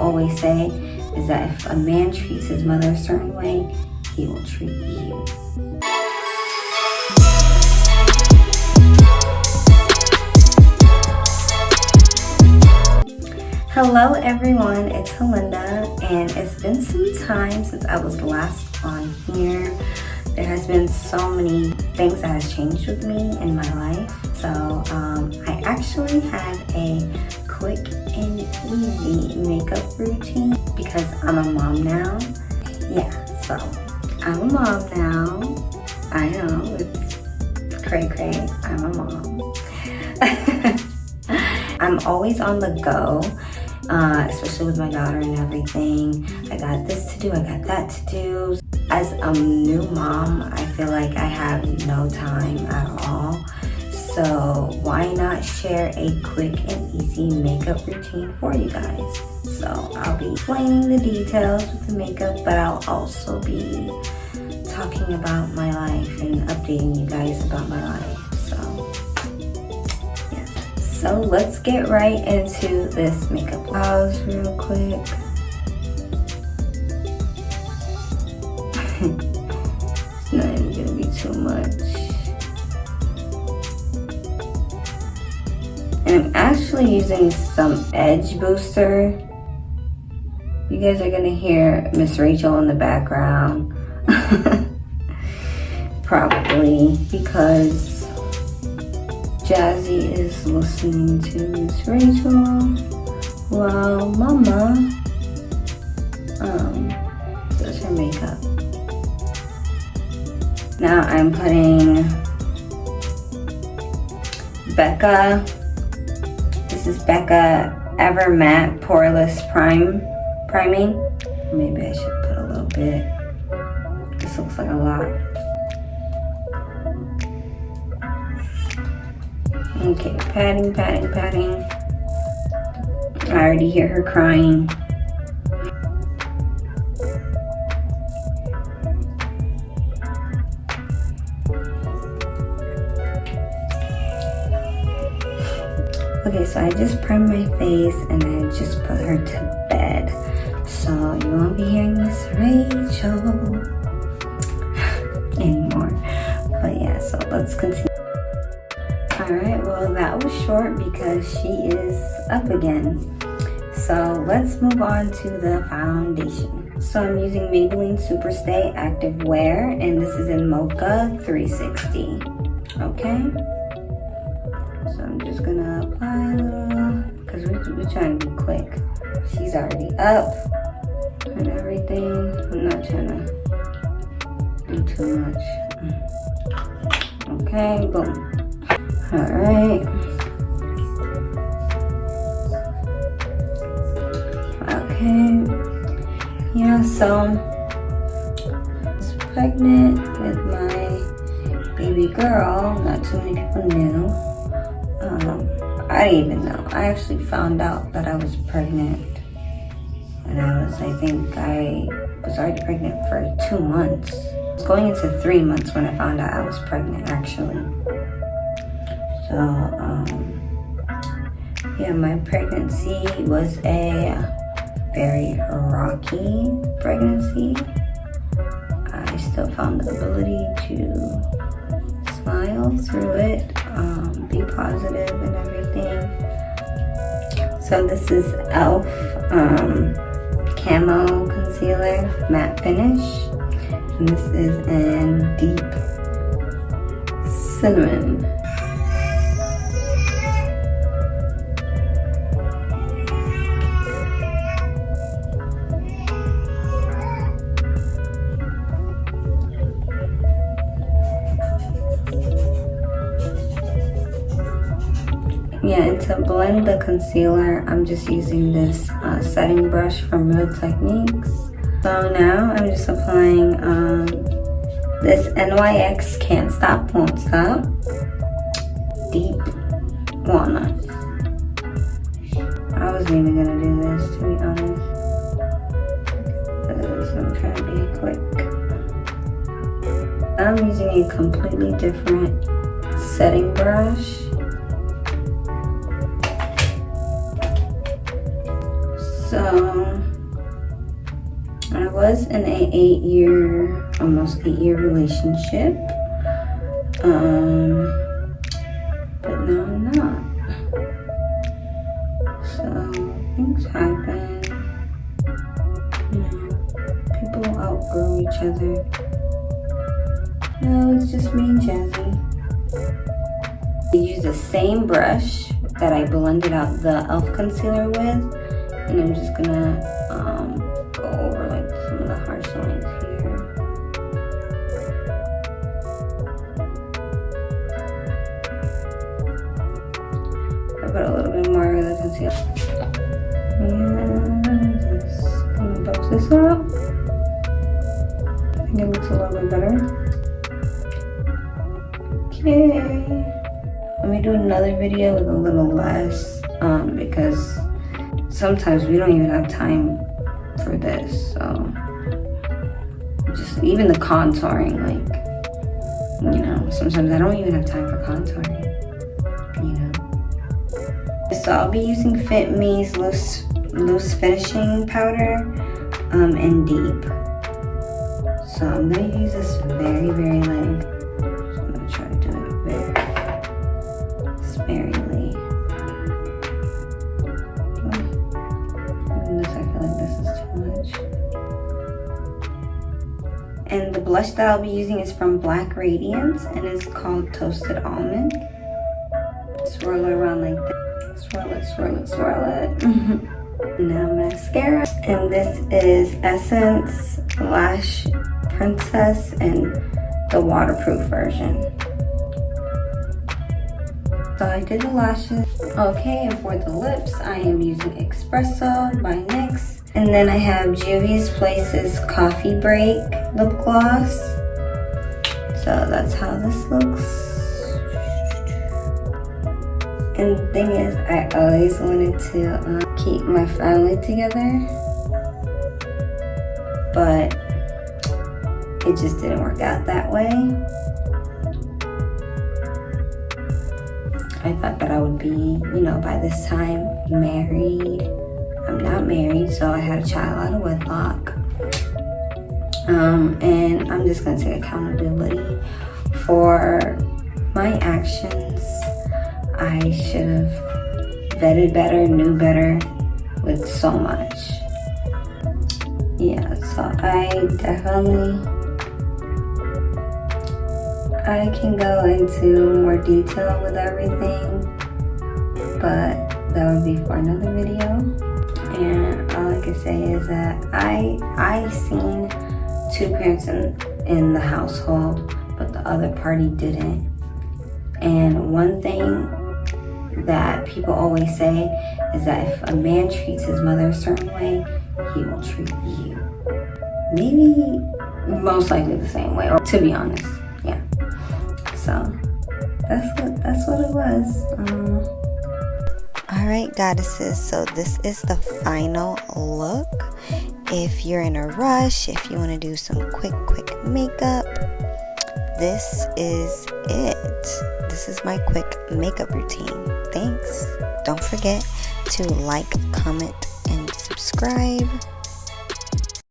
always say is that if a man treats his mother a certain way, he will treat you. Hello everyone, it's Helinda, and it's been some time since I was last on here. There has been so many things that has changed with me in my life. So I actually had a quick and easy makeup routine because I'm a mom now. Yeah, so I'm a mom now. I know, it's cray-cray, I'm a mom. I'm always on the go. Especially with my daughter and everything. I got this to do, I got that to do. As a new mom, I feel like I have no time at all. So why not share a quick and easy makeup routine for you guys? So I'll be explaining the details with the makeup, but I'll also be talking about my life and updating you guys about my life. So let's get right into this makeup. Pause real quick. It's not even gonna be too much. And I'm actually using some edge booster. You guys are gonna hear Miss Rachel in the background. Probably because Jazzy is listening to Miss Rachel while Mama does her makeup. Now I'm putting Becca. This is Becca Ever Matte Poreless Priming. Maybe I should put a little bit. This looks like a lot. Okay, patting. I already hear her crying. Okay, so I just primed my face and I just put her to bed. So you won't be hearing Miss Rachel anymore. But yeah, so let's continue. Alright, well that was short because she is up again. So let's move on to the foundation. So I'm using Maybelline Superstay Active Wear, and this is in Mocha 360. Okay? So I'm just gonna apply a little, because we're trying to be quick. She's already up and everything. I'm not trying to do too much. Okay, boom. Alright. Okay. Yeah, so I was pregnant with my baby girl. Not too many people knew. I didn't even know. I actually found out that I was pregnant. And I think I was already pregnant for 2 months. I was going into 3 months when I found out I was pregnant, actually. So, yeah, my pregnancy was a very rocky pregnancy. I still found the ability to smile through it, be positive and everything. So this is e.l.f. Camo Concealer Matte Finish. And this is in Deep Cinnamon. Yeah, and to blend the concealer, I'm just using this setting brush from Real Techniques. So now I'm just applying this NYX Can't Stop, Won't Stop Deep Walnut. I wasn't even gonna do this, to be honest, because I'm trying to be quick. I'm using a completely different setting brush. So So I was in a almost 8-year relationship. But now I'm not. So things happen. You know, people outgrow each other. No, it's just me and Jazzy. I use the same brush that I blended out the e.l.f. concealer with, and I'm just gonna go over like some of the harsh lines here. I put a little bit more of the concealer. And just gonna buff this up. I think it looks a little bit better. Okay. Let me do another video with a little less, because sometimes we don't even have time for this. So just even the contouring, like, you know, sometimes I don't even have time for contouring, you know. So I'll be using Fit Me's loose finishing powder in Deep. So I'm gonna use this very, very light. So I'm gonna try to do it very sparingly. I feel like this is too much. And the blush that I'll be using is from Black Radiance, and it's called Toasted Almond. Swirl it around like that. Swirl it, swirl it, swirl it. Now mascara, and this is Essence Lash Princess in the waterproof version. So I did the lashes. Okay, and for the lips, I am using Espresso by NYX. And then I have Juvia's Place's Coffee Break lip gloss. So that's how this looks. And the thing is, I always wanted to keep my family together, but it just didn't work out that way. I thought that I would be, you know, by this time married. I'm not married, so I had a child out of wedlock. And I'm just gonna take accountability for my actions. I should have vetted better, knew better with so much. Yeah, so I can go into more detail with everything, but that would be for another video. And all I can say is that I seen two parents in the household, but the other party didn't. And one thing that people always say is that if a man treats his mother a certain way, he will treat you maybe most likely the same way, or to be honest, yeah. So that's what it was. Alright, goddesses, so this is the final look. If you're in a rush, if you want to do some quick makeup, this is it. This is my quick makeup routine. Thanks. Don't forget to like, comment, and subscribe.